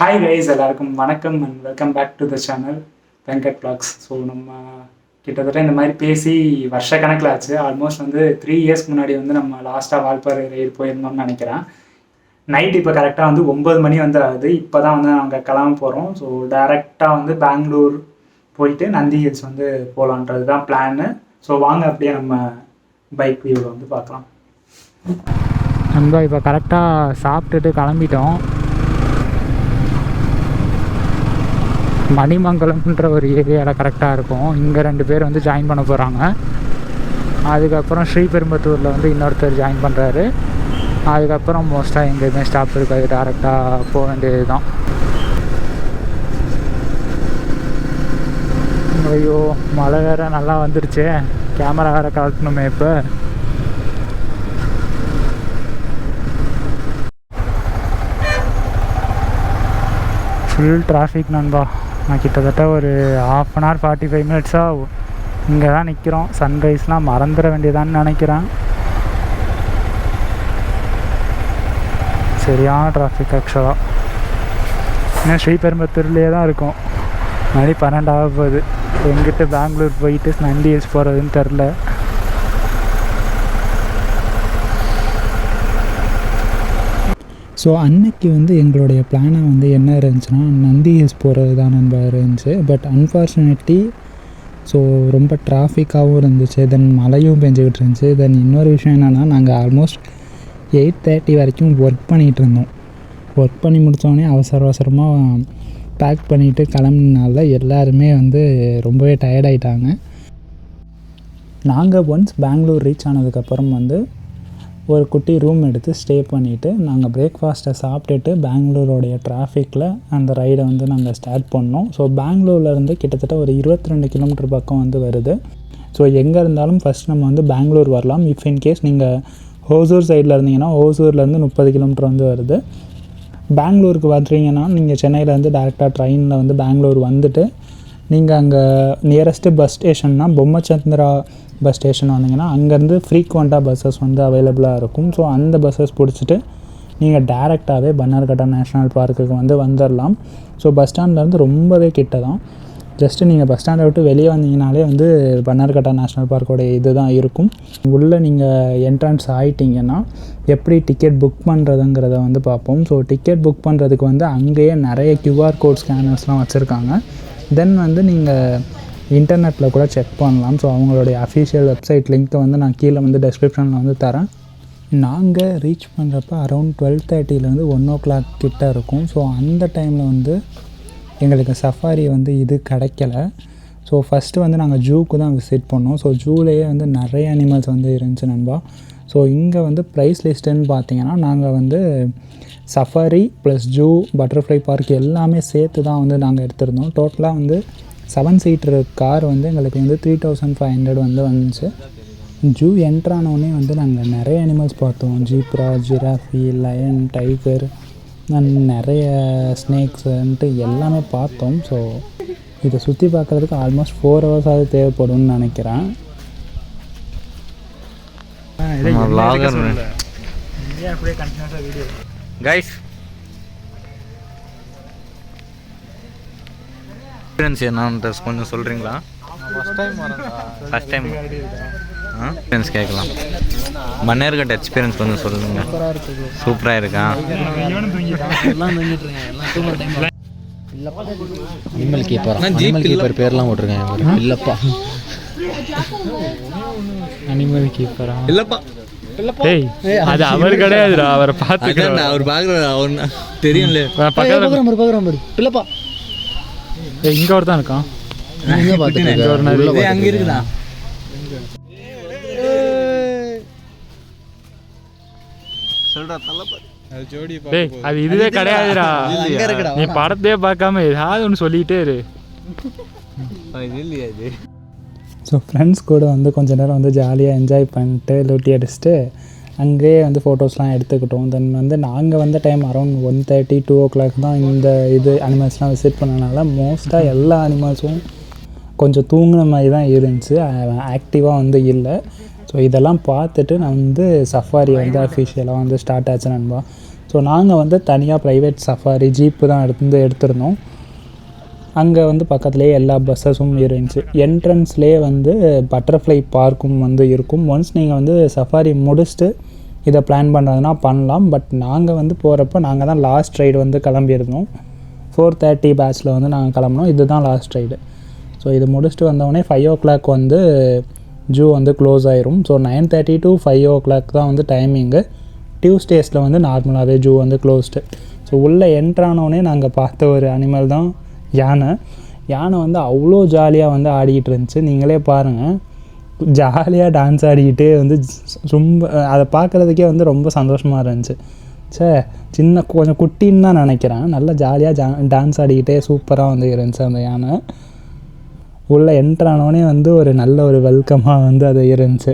Hi guys, எல்லாருக்கும் வணக்கம் and welcome back to the channel Venkat vlogs. So நம்ம கிட்டத்தட்ட இந்த மாதிரி பேசி வருஷக்கணக்கில் ஆச்சு. ஆல்மோஸ்ட் 3 இயர்ஸ்க்கு முன்னாடி நம்ம லாஸ்ட்டாக வால்பாறை ரைடு போயிருந்தோம்னு நினைக்கிறேன். நைட் இப்போ கரெக்டாக 9 மணி ஆகுது. இப்போ தான் நாங்கள் கிளம்ப போகிறோம். ஸோ டேரெக்டாக பெங்களூர் போயிட்டு நந்தி ஹில்ஸ் போகலான்றது தான் பிளான்னு. ஸோ வாங்க அப்படியே நம்ம பைக் வியூவில் பார்க்கலாம். நம்ம இப்போ கரெக்டாக சாப்பிட்டுட்டு கிளம்பிட்டோம். மணிமங்கலம்ன்ற ஒரு ஏரியாவில் கரெக்டாக இருக்கும். இங்கே 2 பேர் ஜாயின் பண்ண போகிறாங்க. அதுக்கப்புறம் ஸ்ரீபெரும்புத்தூரில் இன்னொருத்தர் ஜாயின் பண்ணுறாரு. அதுக்கப்புறம் மோஸ்ட்டாக எங்கேயுமே ஸ்டாப் இருக்காது, டேரெக்டாக போக வேண்டியது தான். ஐயோ, மழை வேறு நல்லா வந்துருச்சு. கேமரா வேறு கலட்டணுமே. இப்போ ஃபுல் டிராஃபிக் நண்பா. நான் கிட்டத்தட்ட ஒரு 1/2 hour 45 minutes இங்கே தான் நிற்கிறோம். சன்ரைஸ்லாம் மறந்துட வேண்டியதான்னு நினைக்கிறேன். சரியான டிராஃபிக் ஆக்சுவலாக. இன்னும் ஸ்ரீபெரும்புத்தூர்லேயே தான் இருக்கும். மணி 12 ஆக போகுது. எங்கிட்ட பெங்களூர் போயிட்டு நந்தி ஹில்ஸ் போகிறதுன்னு தெரில. ஸோ அன்னைக்கு எங்களுடைய பிளானாக என்ன இருந்துச்சுன்னா, நந்தி ஹில்ஸ் போகிறது தான் நண்பா இருந்துச்சு. பட் அன்ஃபார்ச்சுனேட்லி ஸோ ரொம்ப டிராஃபிக்காகவும் இருந்துச்சு. தென் மழையும் பெஞ்சிக்கிட்டு இருந்துச்சு. தென் இன்னொரு விஷயம் என்னென்னா, நாங்கள் ஆல்மோஸ்ட் 8:30 வரைக்கும் ஒர்க் பண்ணிகிட்டு இருந்தோம். ஒர்க் பண்ணி முடித்தோடனே அவசரமாக பேக் பண்ணிவிட்டு கிளம்புனால எல்லாருமே ரொம்பவே டயர்டாயிட்டாங்க. நாங்கள் ஒன்ஸ் பெங்களூர் ரீச் ஆனதுக்கப்புறம் ஒரு குட்டி ரூம் எடுத்து ஸ்டே பண்ணிவிட்டு நாங்கள் பிரேக்ஃபாஸ்ட்டை சாப்பிட்டுட்டு பெங்களூரோடைய டிராஃபிக்கில் அந்த ரைடை நாங்கள் ஸ்டார்ட் பண்ணோம். ஸோ பெங்களூர்லேருந்து கிட்டத்தட்ட ஒரு 22 கிலோமீட்டர் பக்கம் வருது. ஸோ எங்கே இருந்தாலும் ஃபஸ்ட் நம்ம பெங்களூர் வரலாம். இஃப் இன்கேஸ் நீங்கள் ஹோசூர் சைடில் இருந்தீங்கன்னா ஹோசூர்லேருந்து 30 கிலோமீட்டர் வருது. பெங்களூருக்கு வந்துட்டீங்கன்னா நீங்கள் சென்னையிலேருந்து டேரெக்டாக ட்ரெயினில் பெங்களூர் வந்துட்டு நீங்கள் அங்கே நியரஸ்ட்டு பஸ் ஸ்டேஷன்னா பொம்மச்சந்திரா பஸ் ஸ்டேஷன் வந்தீங்கன்னா அங்கேருந்து ஃப்ரீக்வெண்ட்டாக பஸ்ஸஸ் அவைலபிளாக இருக்கும். ஸோ அந்த பஸ்ஸஸ் பிடிச்சிட்டு நீங்கள் டேரெக்டாகவே பன்னார்கட்டா நேஷ்னல் பார்க்குக்கு வந்துடலாம். ஸோ பஸ் ஸ்டாண்ட்லேருந்து ரொம்பவே கிட்ட தான். ஜஸ்ட்டு நீங்கள் பஸ் ஸ்டாண்டை விட்டு வெளியே வந்தீங்கனாலே பன்னார்கட்டா நேஷ்னல் பார்க்கோடைய இது தான் இருக்கும். உள்ளே நீங்கள் என்ட்ரன்ஸ் ஆகிட்டிங்கன்னா எப்படி டிக்கெட் புக் பண்ணுறதுங்கிறத பார்ப்போம். ஸோ டிக்கெட் புக் பண்ணுறதுக்கு அங்கேயே நிறைய QR கோட் ஸ்கேனர்ஸ்லாம் வச்சுருக்காங்க. தென் நீங்கள் இன்டர்நெட்டில் கூட செக் பண்ணலாம். ஸோ அவங்களுடைய அஃபிஷியல் வெப்சைட் லிங்க்கை நான் கீழே டெஸ்கிரிப்ஷனில் தரேன். நாங்கள் ரீச் பண்ணுறப்ப அரௌண்ட் 12:30 1 o'clock கிட்ட இருக்கும். ஸோ அந்த டைமில் எங்களுக்கு சஃபாரி இது கிடைக்கல. ஸோ ஃபஸ்ட்டு நாங்கள் ஜூக்கு தான் விசிட் பண்ணோம். ஸோ ஜூலேயே நிறைய அனிமல்ஸ் இருந்துச்சு நண்பா. ஸோ இங்கே ப்ரைஸ் லிஸ்ட்டுன்னு பார்த்தீங்கன்னா நாங்கள் safari plus zoo butterfly park எல்லாமே சேர்த்து தான் நாங்கள் எடுத்திருந்தோம். டோட்டலாக 7 seater கார் எங்களுக்கு 3500 வந்துச்சு. ஜூ என்ட்ரானோடனே நாங்கள் நிறைய அனிமல்ஸ் பார்த்தோம். ஜீப்ரா, ஜிராஃபி, லயன், டைகர், நிறைய ஸ்னேக்ஸுன்ட்டு எல்லாமே பார்த்தோம். ஸோ இதை சுற்றி பார்க்குறதுக்கு ஆல்மோஸ்ட் 4 hours தேவைப்படும்னு நினைக்கிறேன். கைஸ் எக்ஸ்பீரியன்ஸ் என்னன்னு கொஞ்சம் சொல்கிறீங்களா? ஃபஸ்ட் டைம் எக்ஸ்பீரியன்ஸ் கேட்கலாம். மன்னர்கட்ட எக்ஸ்பீரியன்ஸ் கொஞ்சம் சொல்லுங்க. சூப்பராக இருக்கா? அனிமல் கீப்பர் பேர்லாம் போட்டிருக்கேன். இல்லப்பா அனிமல் கீப்பரா? இல்லப்பா ஏய், அது அவர் கிடையாதுடா. அவரை பார்த்துக்கிறேன். அவர் பார்க்குற அவர் தெரியும்ல. இல்லப்பா இங்கே ஒரு தான் இருக்கான். அங்கே இருக்குதா? அது இதுவே கிடையாதுடா. நீ படத்தையே பார்க்காம ஏதாவது ஒன்று சொல்லிகிட்டே இரு. ஸோ ஃப்ரெண்ட்ஸ் கூட கொஞ்ச நேரம் ஜாலியாக என்ஜாய் பண்ணிட்டு லூட்டி அடிச்சுட்டு அங்கேயே ஃபோட்டோஸ்லாம் எடுத்துக்கிட்டோம். தென் நாங்கள் வந்த டைம் அரௌண்ட் 1:30 2 o'clock தான் இந்த அனிமல்ஸ்லாம் விசிட் பண்ணனால மோஸ்ட்டாக எல்லா அனிமல்ஸும் கொஞ்சம் தூங்கின மாதிரி தான் இருந்துச்சு. ஆக்டிவாக இல்லை. ஸோ இதெல்லாம் பார்த்துட்டு நான் சஃபாரி அஃபிஷியலாக ஸ்டார்ட் ஆச்சு நண்பா. ஸோ நாங்கள் வந்து தனியாக ப்ரைவேட் சஃபாரி ஜீப்பு தான் எடுத்திருந்தோம். அங்கே வந்து பக்கத்துலேயே எல்லா பஸ்ஸஸும் இருந்துச்சு. என்ட்ரன்ஸ்லேயே வந்து பட்டர்ஃப்ளை பார்க்கும் வந்து இருக்கும். ஒன்ஸ் நீங்கள் வந்து சஃபாரி முடிச்சுட்டு இதை பிளான் பண்ணுறதுனா பண்ணலாம். பட் நாங்கள் வந்து போகிறப்ப நாங்கள் தான் லாஸ்ட் ரைடு வந்து கிளம்பியிருந்தோம். 4:30 பேட்சில் வந்து நாங்கள் கிளம்பினோம். இதுதான் லாஸ்ட் ரைடு. ஸோ இது முடிச்சுட்டு வந்தோடனே 5 o'clock வந்து ஜூ வந்து க்ளோஸ் ஆயிரும். ஸோ 9:30 to 5 o'clock தான் வந்து டைமிங்கு. டியூஸ்டேஸில் வந்து நார்மலாகவே ஜூ வந்து க்ளோஸ்டு. ஸோ உள்ளே என்ட்ரானோடனே நாங்கள் பார்த்த ஒரு அனிமல் தான் யானை. யானை வந்து அவ்வளோ ஜாலியாக வந்து ஆடிக்கிட்டு இருந்துச்சு. நீங்களே பாருங்கள், ஜாலியாக டான்ஸ் ஆடிக்கிட்டே வந்து ரொம்ப அதை பார்க்குறதுக்கே வந்து ரொம்ப சந்தோஷமாக இருந்துச்சு. சின்ன கொஞ்சம் குட்டின்னு தான் நினைக்கிறேன். நல்லா ஜாலியாக டான்ஸ் ஆடிக்கிட்டே சூப்பராக வந்து இருந்துச்சு அந்த யானை. உள்ளே என்ட்ரானோடனே வந்து ஒரு நல்ல ஒரு வெல்கமாக வந்து அது இருந்துச்சு.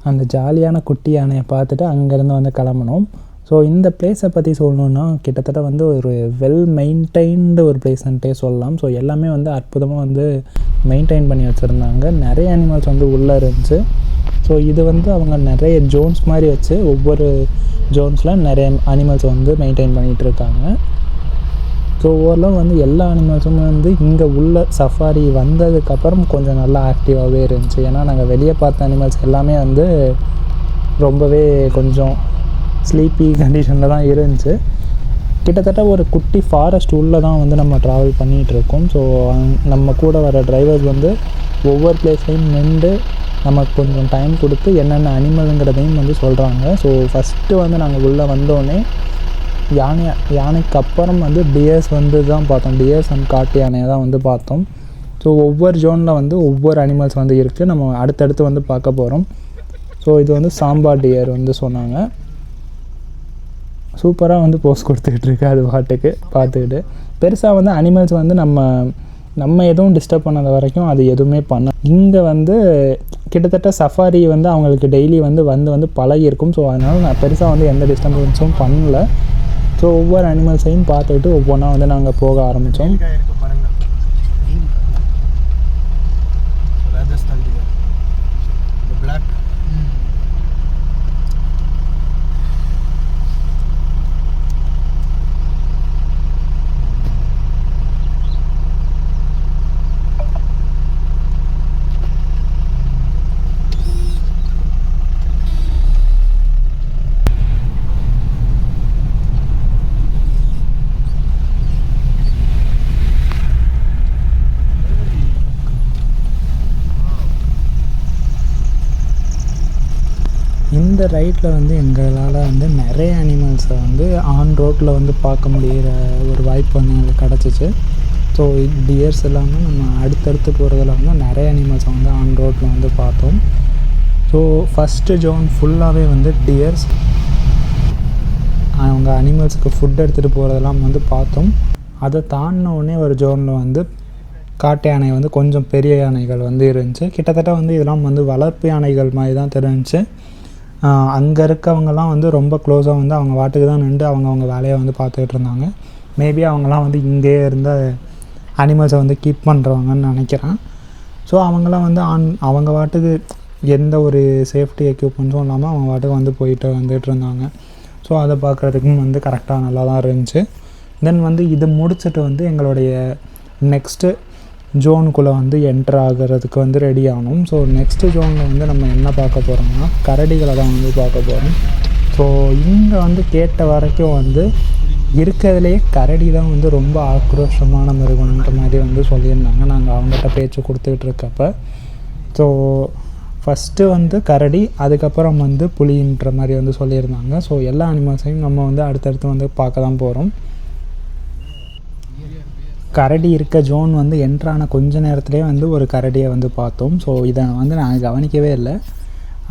அந்த ஜாலியான குட்டி யானையை பார்த்துட்டு அங்கேருந்து வந்து கிளம்பணும். ஸோ இந்த பிளேஸை பற்றி சொல்லணுன்னா கிட்டத்தட்ட வந்து ஒரு வெல் மெயின்டைன்டு ஒரு பிளேஸ்ன்ட்டே சொல்லலாம். ஸோ எல்லாமே வந்து அற்புதமாக வந்து மெயின்டைன் பண்ணி வச்சுருந்தாங்க. நிறைய அனிமல்ஸ் வந்து உள்ளே இருந்துச்சு. ஸோ இது வந்து அவங்க நிறைய ஜோன்ஸ் மாதிரி வச்சு ஒவ்வொரு ஜோன்ஸில் நிறைய அனிமல்ஸ் வந்து மெயின்டைன் பண்ணிகிட்டு இருக்காங்க. ஸோ ஓரளவு வந்து எல்லா அனிமல்ஸும் வந்து இங்கே உள்ள சஃபாரி வந்ததுக்கப்புறம் கொஞ்சம் நல்லா ஆக்டிவாகவே இருந்துச்சு. ஏன்னா நாங்கள் வெளியே பார்த்த அனிமல்ஸ் எல்லாமே வந்து ரொம்பவே கொஞ்சம் ஸ்லீப்பி கண்டிஷனில் தான் இருந்துச்சு. கிட்டத்தட்ட ஒரு குட்டி ஃபாரஸ்ட் உள்ளே தான் வந்து நம்ம ட்ராவல் பண்ணிகிட்ருக்கோம். ஸோ நம்ம கூட வர டிரைவர்ஸ் வந்து ஒவ்வொரு பிளேஸ்லையும் நின்று நமக்கு கொஞ்சம் டைம் கொடுத்து என்னென்ன அனிமலுங்கிறதையும் வந்து சொல்கிறாங்க. ஸோ ஃபஸ்ட்டு வந்து நாங்கள் உள்ளே வந்தோடனே யானைக்கு அப்புறம் வந்து டியர்ஸ் வந்து தான் பார்த்தோம். டியர்ஸ் அண்ட் காட்டு யானையை தான் வந்து பார்த்தோம். ஸோ ஒவ்வொரு ஜோனில் வந்து ஒவ்வொரு அனிமல்ஸ் வந்து இருக்குது. நம்ம அடுத்தடுத்து வந்து பார்க்க போகிறோம். ஸோ இது வந்து சாம்பா டியர் வந்து சொன்னாங்க. சூப்பராக வந்து போஸ் கொடுத்துக்கிட்டு இருக்கு அது பாட்டுக்கு பார்த்துக்கிட்டு. பெருசாக வந்து அனிமல்ஸ் வந்து நம்ம எதுவும் டிஸ்டர்ப் பண்ணாத வரைக்கும் அது எதுவுமே பண்ண. இங்கே வந்து கிட்டத்தட்ட சஃபாரி வந்து அவங்களுக்கு டெய்லி வந்து பழகிருக்கும். ஸோ அதனால் நான் பெருசாக வந்து எந்த டிஸ்டர்பன்ஸும் பண்ணல. ஸோ ஒவ்வொரு அனிமல்ஸையும் பார்த்துக்கிட்டு ஒவ்வொன்றா வந்து நாங்கள் போக ஆரம்பித்தோம். இந்த ரைட்டில் வந்து எங்களால் வந்து நிறைய அனிமல்ஸை வந்து ஆன் ரோட்டில் வந்து பார்க்க முடிகிற ஒரு வாய்ப்பு வந்து எங்களுக்கு கிடச்சிச்சு. ஸோ டியர்ஸ் இல்லாமல் நம்ம அடுத்தடுத்து போகிறதுல வந்து நிறைய அனிமல்ஸை வந்து ஆன் ரோட்டில் வந்து பார்த்தோம். ஸோ ஃபஸ்ட்டு ஜோன் ஃபுல்லாகவே வந்து டியர்ஸ் அவங்க அனிமல்ஸுக்கு ஃபுட் எடுத்துகிட்டு போகிறதெல்லாம் வந்து பார்த்தோம். அதை தாண்டினோடனே ஒரு ஜோனில் வந்து காட்டு யானை வந்து கொஞ்சம் பெரிய யானைகள் வந்து இருந்துச்சு. கிட்டத்தட்ட வந்து இதெல்லாம் வந்து வளர்ப்பு யானைகள் மாதிரி தான் தெரிஞ்சிச்சு. அங்கே இருக்கவங்கலாம் வந்து ரொம்ப க்ளோஸாக வந்து அவங்க வாட்டுக்கு தான் நின்று அவங்க வேலையை வந்து பார்த்துக்கிட்டு இருந்தாங்க. மேபி அவங்களாம் வந்து இங்கேயே இருந்த அனிமல்ஸை வந்து கீப் பண்ணுறவங்கன்னு நினைக்கிறேன். ஸோ அவங்களாம் வந்து அவங்க வாட்டுக்கு எந்த ஒரு சேஃப்டி எக்யூப்மெண்ட்ஸும் இல்லாமல் அவங்க வாட்டுக்கு வந்து போயிட்டு வந்துட்டு இருந்தாங்க. ஸோ அதை பார்க்குறதுக்கும் வந்து கரெக்டாக நல்லா தான் இருந்துச்சு. தென் வந்து இது முடிச்சுட்டு வந்து எங்களுடைய நெக்ஸ்ட்டு ஜோனுக்குள்ளே வந்து என்ட்ரு ஆகிறதுக்கு வந்து ரெடி ஆகணும். ஸோ நெக்ஸ்ட்டு ஜோனில் வந்து நம்ம என்ன பார்க்க போகிறோம்னா கரடிகளை தான் வந்து பார்க்க போகிறோம். ஸோ இங்கே வந்து கேட்ட வரைக்கும் வந்து இருக்கிறதுலேயே கரடி தான் வந்து ரொம்ப ஆக்ரோஷமான மிருகன்ற மாதிரி வந்து சொல்லியிருந்தாங்க. நாங்கள் அவங்ககிட்ட பேச்சு கொடுத்துக்கிட்டு இருக்கப்போ ஸோ ஃபஸ்ட்டு வந்து கரடி, அதுக்கப்புறம் வந்து புலின்ற மாதிரி வந்து சொல்லியிருந்தாங்க. ஸோ எல்லா அனிமல்ஸையும் நம்ம வந்து அடுத்தடுத்து வந்து பார்க்க தான் போகிறோம். கரடி இருக்க ஜோன் வந்து என்ட்ரான கொஞ்ச நேரத்துலேயே வந்து ஒரு கரடியை வந்து பார்த்தோம். ஸோ இதை வந்து நான் கவனிக்கவே இல்லை.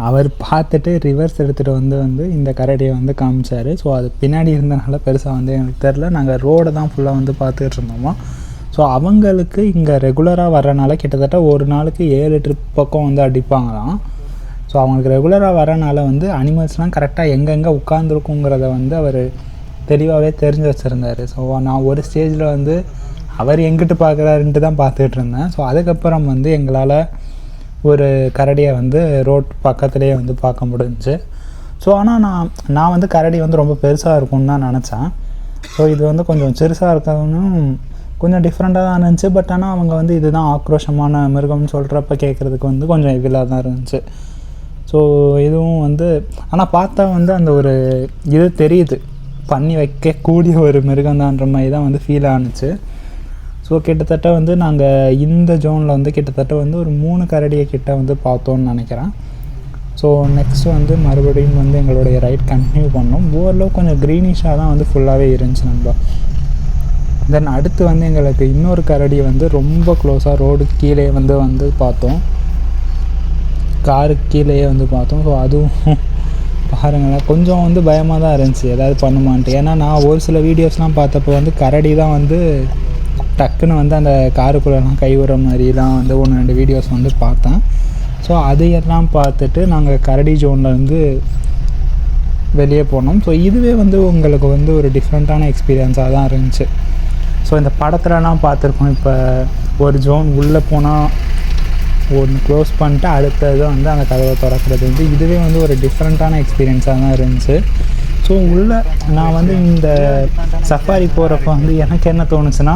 அவர் பார்த்துட்டு ரிவர்ஸ் எடுத்துகிட்டு வந்து இந்த கரடியை வந்து காமிச்சார். ஸோ அது பின்னாடி இருந்தனால பெருசாக வந்து எனக்கு தெரில. நாங்கள் ரோடை தான் ஃபுல்லாக வந்து பார்த்துட்டு இருந்தோமா. ஸோ அவங்களுக்கு இங்கே ரெகுலராக வர்றனால கிட்டத்தட்ட ஒரு நாளுக்கு 7 ட்ரிப் பக்கம் வந்து அடிப்பாங்களாம். ஸோ அவங்களுக்கு ரெகுலராக வரனால வந்து அனிமல்ஸ்லாம் கரெக்டாக எங்கெங்கே உட்காந்துருக்குங்கிறத வந்து அவர் தெளிவாகவே தெரிஞ்சு வச்சுருந்தார். ஸோ நான் ஒரு ஸ்டேஜில் வந்து அவர் எங்கிட்டு பார்க்குறாருன்ட்டு தான் பார்த்துட்டு இருந்தேன். ஸோ அதுக்கப்புறம் வந்து எங்களால் ஒரு கரடியை வந்து ரோட் பக்கத்துலேயே வந்து பார்க்க முடிஞ்சுச்சு. ஸோ ஆனால் நான் வந்து கரடி வந்து ரொம்ப பெருசாக இருக்கும்னு தான் நினச்சேன். ஸோ இது வந்து கொஞ்சம் சிறுசாக இருக்கணும், கொஞ்சம் டிஃப்ரெண்ட்டாக தான் இருந்துச்சு. பட் ஆனால் அவங்க வந்து இதுதான் ஆக்ரோஷமான மிருகம்னு சொல்கிறப்ப கேட்குறதுக்கு வந்து கொஞ்சம் இதிலாக தான் இருந்துச்சு. ஸோ இதுவும் வந்து ஆனால் பார்த்தா வந்து அந்த ஒரு இது தெரியுது, பண்ணி வைக்கக்கூடிய ஒரு மிருகம்தான்ற மாதிரி தான் வந்து ஃபீல் ஆணுச்சு. ஸோ கிட்டத்தட்ட வந்து நாங்கள் இந்த ஜோனில் வந்து கிட்டத்தட்ட வந்து ஒரு 3 கரடியை கிட்ட வந்து பார்த்தோன்னு நினைக்கிறேன். ஸோ நெக்ஸ்ட் வந்து மறுபடியும் வந்து எங்களுடைய ரைட் கண்டினியூ பண்ணோம். ஓரளவு கொஞ்சம் க்ரீனிஷாக தான் வந்து ஃபுல்லாகவே இருந்துச்சு நம்ம. தென் அடுத்து வந்து எங்களுக்கு இன்னொரு கரடி வந்து ரொம்ப க்ளோஸாக ரோடு கீழே வந்து பார்த்தோம், காருக்கு கீழேயே வந்து பார்த்தோம். ஸோ அதுவும் பாருங்களேன், கொஞ்சம் வந்து பயமாக தான் இருந்துச்சு ஏதாவது பண்ணுமான்ட்டு. ஏன்னா நான் ஒரு சில வீடியோஸ்லாம் பார்த்தப்போ வந்து கரடி தான் வந்து டக்குன்னு வந்து அந்த காருக்குள்ளெல்லாம் கை விடுற மாதிரிலாம் வந்து 1-2 வீடியோஸ் வந்து பார்த்தேன். ஸோ அதையெல்லாம் பார்த்துட்டு நாங்கள் கரடி ஜோனில் வந்து வெளியே போனோம். ஸோ இதுவே வந்து உங்களுக்கு வந்து ஒரு டிஃப்ரெண்ட்டான எக்ஸ்பீரியன்ஸாக தான் இருந்துச்சு. ஸோ இந்த படத்துலலாம் பார்த்துருக்கோம், இப்போ ஒரு ஜோன் உள்ளே போனால் ஒன்று க்ளோஸ் பண்ணிட்டு அடுத்தது வந்து அந்த கதவை திறக்கிறது வந்து இதுவே வந்து ஒரு டிஃப்ரெண்ட்டான எக்ஸ்பீரியன்ஸாக தான் இருந்துச்சு. ஸோ உள்ளே நான் வந்து இந்த சஃபாரி போகிறப்ப வந்து எனக்கு என்ன தோணுச்சுன்னா,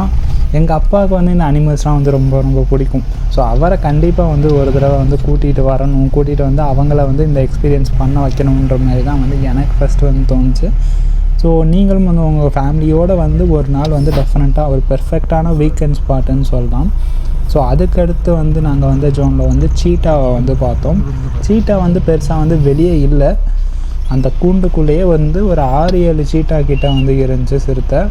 எங்கள் அப்பாவுக்கு வந்து இந்த அனிமல்ஸ்லாம் வந்து ரொம்ப ரொம்ப பிடிக்கும். ஸோ அவரை கண்டிப்பாக வந்து ஒரு தடவை வந்து கூட்டிகிட்டு வந்து அவங்கள வந்து இந்த எக்ஸ்பீரியன்ஸ் பண்ண வைக்கணுன்ற மாதிரி தான் வந்து எனக்கு ஃபஸ்ட்டு வந்து தோணுச்சு. ஸோ நீங்களும் வந்து உங்கள் ஃபேமிலியோடு வந்து ஒரு நாள் வந்து டெஃபினட்டாக ஒரு பெர்ஃபெக்டான வீக்கெண்ட் ஸ்பாட்டுன்னு சொல்லலாம். ஸோ அதுக்கடுத்து வந்து நாங்கள் வந்து ஜோனில் வந்து சீட்டாவை வந்து பார்த்தோம். சீட்டா வந்து பெருசாக வந்து வெளியே இல்லை, அந்த கூண்டுக்குள்ளேயே வந்து ஒரு 6-7 சீட்டா கிட்ட வந்து இருந்துச்சு சிறுத்தை.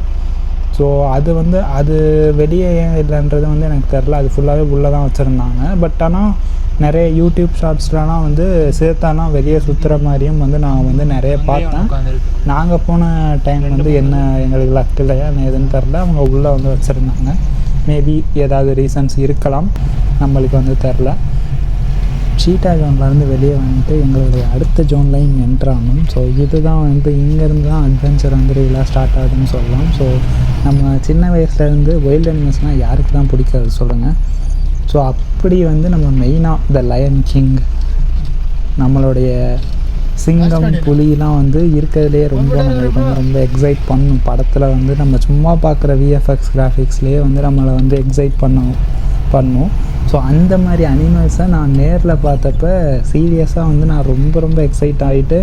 ஸோ அது வந்து அது வெளியே ஏன் இல்லைன்றது வந்து எனக்கு தெரில, அது ஃபுல்லாகவே உள்ளே தான் வச்சுருந்தாங்க. பட் ஆனால் நிறைய யூடியூப் ஷார்ட்ஸ்லாம் வந்து சிறுத்தைலாம் வெளியே சுற்றுற மாதிரியும் வந்து நான் வந்து நிறைய பார்த்தேன். நாங்கள் போன டைம் வந்து என்ன எங்களுக்கு லக் இல்லையா எதுன்னு தெரில, அவங்க உள்ளே வந்து வச்சுருந்தாங்க. மேபி ஏதாவது ரீசன்ஸ் இருக்கலாம், நம்மளுக்கு வந்து தெரில. சீட்டா ஜோன்லேருந்து வெளியே வந்துட்டு எங்களுடைய அடுத்த ஜோன்லையும் என்ட்ராகணும். ஸோ இதுதான் வந்து இங்கேருந்து தான் அட்வென்ச்சர் வந்து ரீலாக ஸ்டார்ட் ஆகுதுன்னு சொல்லலாம். ஸோ நம்ம சின்ன வயசுலேருந்து வைல்ட் அனிமல்ஸ்னால் யாருக்கு தான் பிடிக்காது சொல்லுங்கள். ஸோ அப்படி வந்து நம்ம மெயினாக த லயன் கிங், நம்மளுடைய சிங்கம், புலிலாம் வந்து இருக்கிறதுலே ரொம்ப நம்மளுக்கு வந்து ரொம்ப எக்ஸைட் பண்ணும். படத்தில் வந்து நம்ம சும்மா பார்க்குற விஎஃப்எக்ஸ் கிராஃபிக்ஸ்லேயே வந்து நம்மளை வந்து எக்ஸைட் பண்ணும். ஸோ அந்த மாதிரி அனிமல்ஸை நான் நேரில் பார்த்தப்ப சீரியஸாக வந்து நான் ரொம்ப ரொம்ப எக்ஸைட் ஆகிட்டு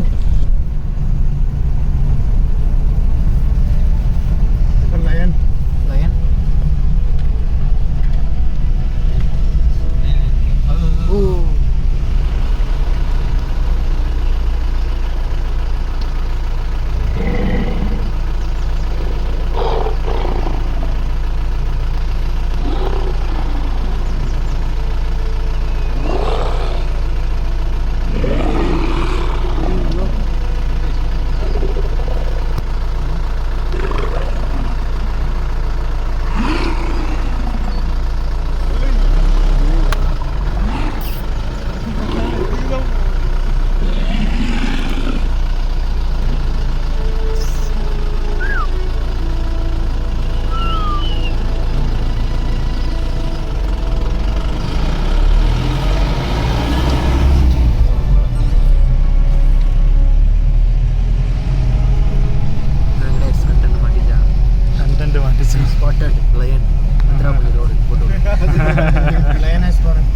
Spotted lion, Andrapalli road photo. Lioness foreign.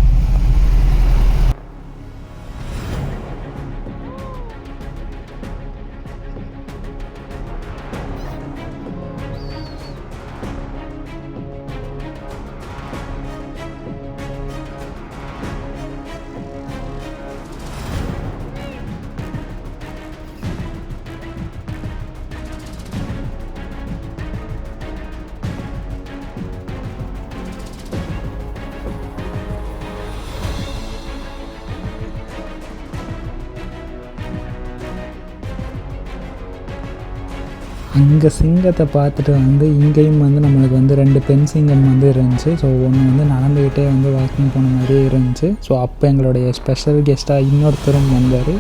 அங்கே சிங்கத்தை பார்த்துட்டு வந்து இங்கேயும் வந்து நம்மளுக்கு வந்து 2 பெண் சிங்கம் வந்து இருந்துச்சு. ஸோ ஒன்று வந்து நடந்துக்கிட்டே வந்து வாக்கிங் போன மாதிரியே இருந்துச்சு. ஸோ அப்போ எங்களுடைய ஸ்பெஷல் கெஸ்ட்டாக இன்னொருத்தரும் வந்தார்.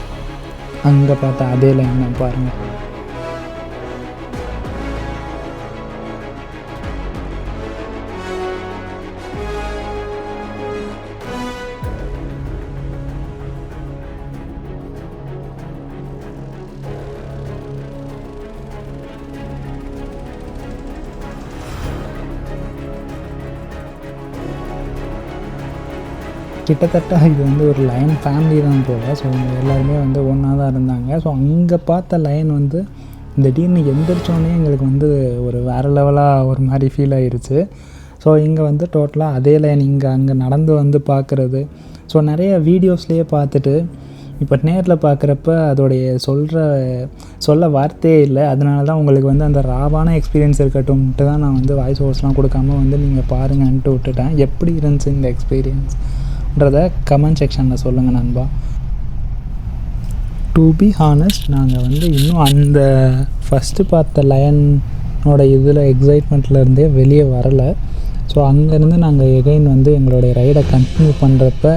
அங்கே பார்த்தா அதே லைன் தான் பாருங்கள். கிட்டத்தட்ட இது வந்து ஒரு லயன் ஃபேமிலி தான் போல். ஸோ எல்லாருமே வந்து ஒன்றா தான் இருந்தாங்க. ஸோ அங்கே பார்த்த லயன் வந்து திடீர்னு எந்திரிச்சோடனே எங்களுக்கு வந்து ஒரு வேறு லெவலாக ஒரு மாதிரி ஃபீல் ஆகிருச்சு. ஸோ இங்கே வந்து டோட்டலாக அதே லைன் அங்கே நடந்து வந்து பார்க்குறது. ஸோ நிறைய வீடியோஸ்லேயே பார்த்துட்டு இப்போ நேரில் பார்க்குறப்ப அதோடைய சொல்ல வார்த்தையே இல்லை. அதனால தான் உங்களுக்கு வந்து அந்த ராவான எக்ஸ்பீரியன்ஸ் இருக்கட்டும்ட்டு தான் நான் வந்து வாய்ஸ் ஓவர்ஸ்லாம் கொடுக்காம வந்து நீங்கள் பாருங்கன்ட்டு விட்டுட்டேன். எப்படி இருந்துச்சு இந்த எக்ஸ்பீரியன்ஸ்ன்றதை கமெண்ட் செக்ஷனில் சொல்லுங்கள் நண்பா. டு பி ஹானஸ்ட் நாங்கள் வந்து இன்னும் அந்த ஃபஸ்ட்டு பார்த்த லயனோட இதில் எக்ஸைட்மெண்ட்லேருந்தே வெளியே வரலை. ஸோ அங்கேருந்து நாங்கள் எகைன் வந்து எங்களுடைய ரைடை கண்டினியூ பண்ணுறப்ப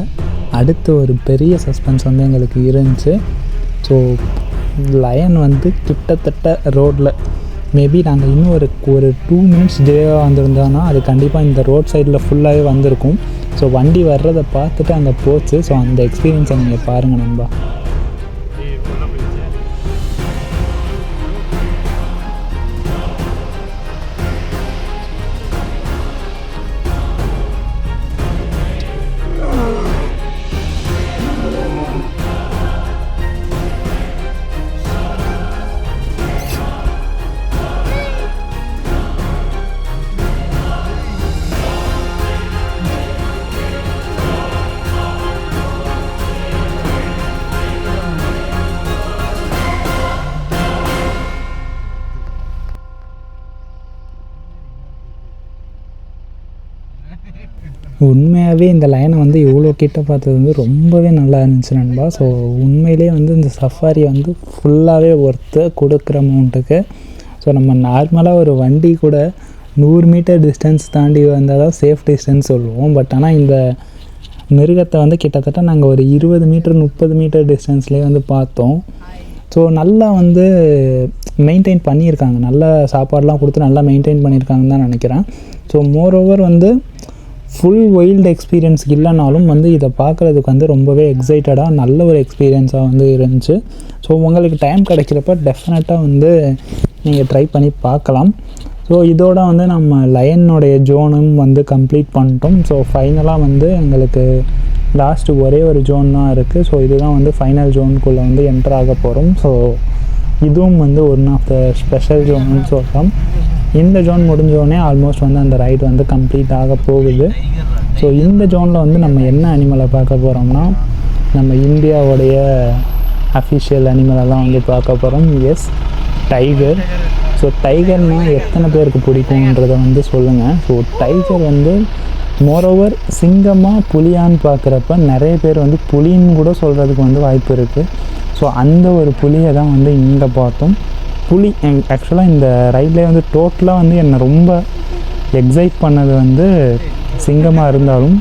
அடுத்து ஒரு பெரிய சஸ்பென்ஸ் வந்து எங்களுக்கு இருந்துச்சு. ஸோ லயன் வந்து கிட்டத்தட்ட ரோட்டில் மேபி நாங்கள் இன்னும் ஒரு 2 மினிட்ஸ் டிலேவாக வந்திருந்தோன்னா அது கண்டிப்பாக இந்த ரோட் சைடில் ஃபுல்லாகவே வந்திருக்கும். ஸோ வண்டி வர்றதை பார்த்துட்டு அங்கே போச்சு. ஸோ அந்த எக்ஸ்பீரியன்ஸை நீங்கள் பாருங்கள் நண்பா. உண்மையாகவே இந்த லைனை வந்து இவ்வளோ கிட்ட பார்த்தது வந்து ரொம்பவே நல்லா இருந்துச்சு நண்பா. ஸோ உண்மையிலே வந்து இந்த சஃபாரி வந்து ஃபுல்லாகவே ஒர்த்து கொடுக்குற அமௌண்ட்டுக்கு. ஸோ நம்ம நார்மலாக ஒரு வண்டி கூட 100 மீட்டர் டிஸ்டன்ஸ் தாண்டி வந்தால் தான் சேஃப் டிஸ்டன்ஸ் சொல்லுவோம். பட் ஆனால் இந்த மிருகத்தை வந்து கிட்டத்தட்ட நாங்கள் ஒரு 20 மீட்டர் 30 மீட்டர் டிஸ்டன்ஸ்லேயே வந்து பார்த்தோம். ஸோ நல்லா வந்து மெயின்டைன் பண்ணியிருக்காங்க, நல்ல சாப்பாடெலாம் கொடுத்து நல்லா மெயின்டைன் பண்ணியிருக்காங்கன்னு தான் நினைக்கிறேன். ஸோ மோரோவர் வந்து ஃபுல் வைல்டு எக்ஸ்பீரியன்ஸ் இல்லைனாலும் வந்து இதை பார்க்குறதுக்கு வந்து ரொம்பவே எக்ஸைட்டடாக நல்ல ஒரு எக்ஸ்பீரியன்ஸாக வந்து இருந்துச்சு. ஸோ உங்களுக்கு டைம் கிடைக்கிறப்ப டெஃபினட்டாக வந்து நீங்கள் ட்ரை பண்ணி பார்க்கலாம். ஸோ இதோட வந்து நம்ம லயனுடைய ஜோனும் வந்து கம்ப்ளீட் பண்ணிட்டோம். ஸோ ஃபைனலாக வந்து எங்களுக்கு லாஸ்ட்டு ஒரே ஒரு ஜோன் தான் இருக்குது. ஸோ இதுதான் வந்து ஃபைனல் ஜோனுக்குள்ளே வந்து என்டர் ஆக போகிறோம். ஸோ இதுவும் வந்து ஒன் ஆஃப் த ஸ்பெஷல் ஜோன்னு சொல்லலாம். இந்த ஜோன் முடிஞ்சோடனே ஆல்மோஸ்ட் வந்து அந்த ரைடு வந்து கம்ப்ளீட் ஆக போகுது. ஸோ இந்த ஜோனில் வந்து நம்ம என்ன அனிமலை பார்க்க போகிறோம்னா நம்ம இந்தியாவுடைய அஃபிஷியல் அனிமலெல்லாம் வந்து பார்க்க போகிறோம். S, tiger. ஸோ டைகர்னால் எத்தனை பேருக்கு பிடிக்கும்ன்றதை வந்து சொல்லுங்கள். ஸோ டைகர் வந்து மோரோவர் சிங்கமாக புலியான்னு பார்க்குறப்ப நிறைய பேர் வந்து புலின்னு கூட சொல்கிறதுக்கு வந்து வாய்ப்பு இருக்குது. ஸோ அந்த ஒரு புலியை தான் வந்து இங்கே பார்த்தோம். புலி ஆக்சுவலாக இந்த ரைட்லேயே வந்து டோட்டலாக வந்து என்னை ரொம்ப எக்ஸைட் பண்ணது வந்து சிங்கமாக இருந்தாலும்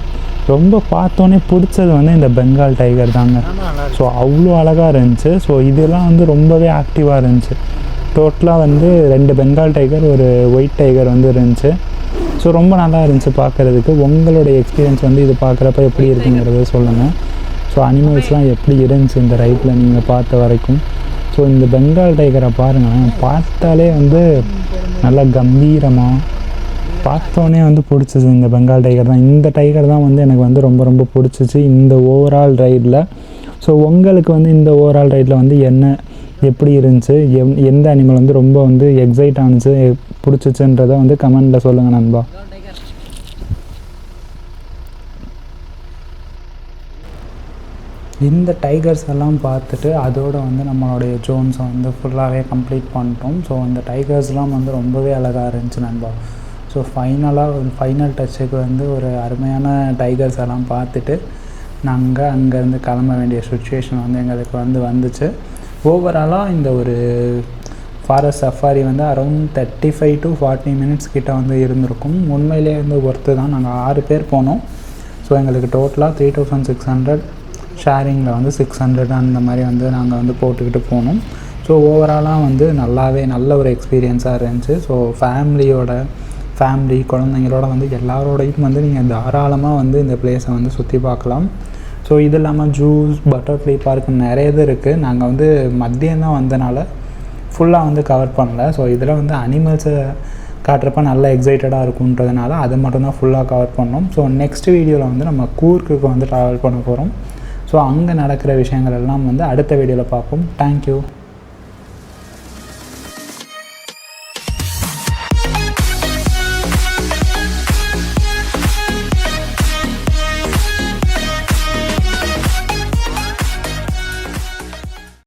ரொம்ப பார்த்தோன்னே பிடிச்சது வந்து இந்த பெங்கால் டைகர் தாங்க. ஸோ அவ்வளோ அழகாக இருந்துச்சு. ஸோ இதெல்லாம் வந்து ரொம்பவே ஆக்டிவாக இருந்துச்சு. டோட்டலாக வந்து 2 பெங்கால் டைகர், ஒரு ஒயிட் டைகர் வந்து இருந்துச்சு. ஸோ ரொம்ப நல்லா இருந்துச்சு பார்க்குறதுக்கு. உங்களுடைய எக்ஸ்பீரியன்ஸ் வந்து இது பார்க்குறப்ப எப்படி இருக்குங்கிறத சொல்லுங்கள். ஸோ அனிமல்ஸ்லாம் எப்படி இருந்துச்சு இந்த ரைட்டில் நீங்கள் பார்த்த வரைக்கும். ஸோ இந்த பெங்கால் டைகரை பாருங்கள், பார்த்தாலே வந்து நல்லா கம்பீரமாக பார்த்தோன்னே வந்து பிடிச்சிச்சு. இந்த பெங்கால் டைகர் தான், இந்த டைகர் தான் வந்து எனக்கு வந்து ரொம்ப ரொம்ப பிடிச்சிச்சு இந்த ஓவரால் ரைடில். ஸோ உங்களுக்கு வந்து இந்த ஓவரால் ரைடில் வந்து எப்படி இருந்துச்சு, எந்த அனிமல் வந்து ரொம்ப வந்து எக்ஸைட் ஆனிச்சு பிடிச்சிச்சுன்றதை வந்து கமெண்டில் சொல்லுங்கள் நண்பா. இந்த டைகர்ஸ் எல்லாம் பார்த்துட்டு அதோடு வந்து நம்மளுடைய ஜோன்ஸை வந்து ஃபுல்லாகவே கம்ப்ளீட் பண்ணிட்டோம். ஸோ அந்த டைகர்ஸ்லாம் வந்து ரொம்பவே அழகாக இருந்துச்சு நண்பா. ஸோ ஃபைனலாக ஒரு ஃபைனல் டச்சுக்கு வந்து ஒரு அருமையான டைகர்ஸ் எல்லாம் பார்த்துட்டு நாங்கள் அங்கேருந்து கிளம்ப வேண்டிய சுச்சுவேஷன் வந்து எங்களுக்கு வந்து வந்துச்சு. ஓவராலாக இந்த ஒரு ஃபாரஸ்ட் சஃபாரி வந்து அரௌண்ட் 35 to 40 மினிட்ஸ் கிட்ட வந்து இருந்திருக்கும். உண்மையிலே வந்து ஒர்த்து தான். நாங்கள் 6 பேர் போனோம். ஸோ எங்களுக்கு டோட்டலாக 3600, ஷேரிங்கில் வந்து 600 அந்த மாதிரி வந்து நாங்கள் வந்து போட்டுக்கிட்டு போனோம். ஸோ ஓவராலாக வந்து நல்ல ஒரு எக்ஸ்பீரியன்ஸாக இருந்துச்சு. ஸோ ஃபேமிலி குழந்தைங்களோட வந்து எல்லாரோடையும் வந்து நீங்கள் தாராளமாக வந்து இந்த பிளேஸை வந்து சுற்றி பார்க்கலாம். ஸோ இது இல்லாமல் ஜூஸ், பட்டர்ஃப்ளை பார்க் நிறைய இது இருக்குது. நாங்கள் வந்து மதியம் தான் வந்தனால ஃபுல்லாக வந்து கவர் பண்ணல. ஸோ இதில் வந்து அனிமல்ஸை காட்டுறப்ப நல்லா எக்ஸைட்டடாக இருக்குன்றதுனால அதை மட்டும்தான் ஃபுல்லாக கவர் பண்ணோம். ஸோ நெக்ஸ்ட் வீடியோவில் வந்து நம்ம கூர்க்குக்கு வந்து ட்ராவல் பண்ண போகிறோம். ஸோ அங்கே நடக்கிற விஷயங்கள் எல்லாம் வந்து அடுத்த வீடியோவில் பார்ப்போம். தேங்க்யூ.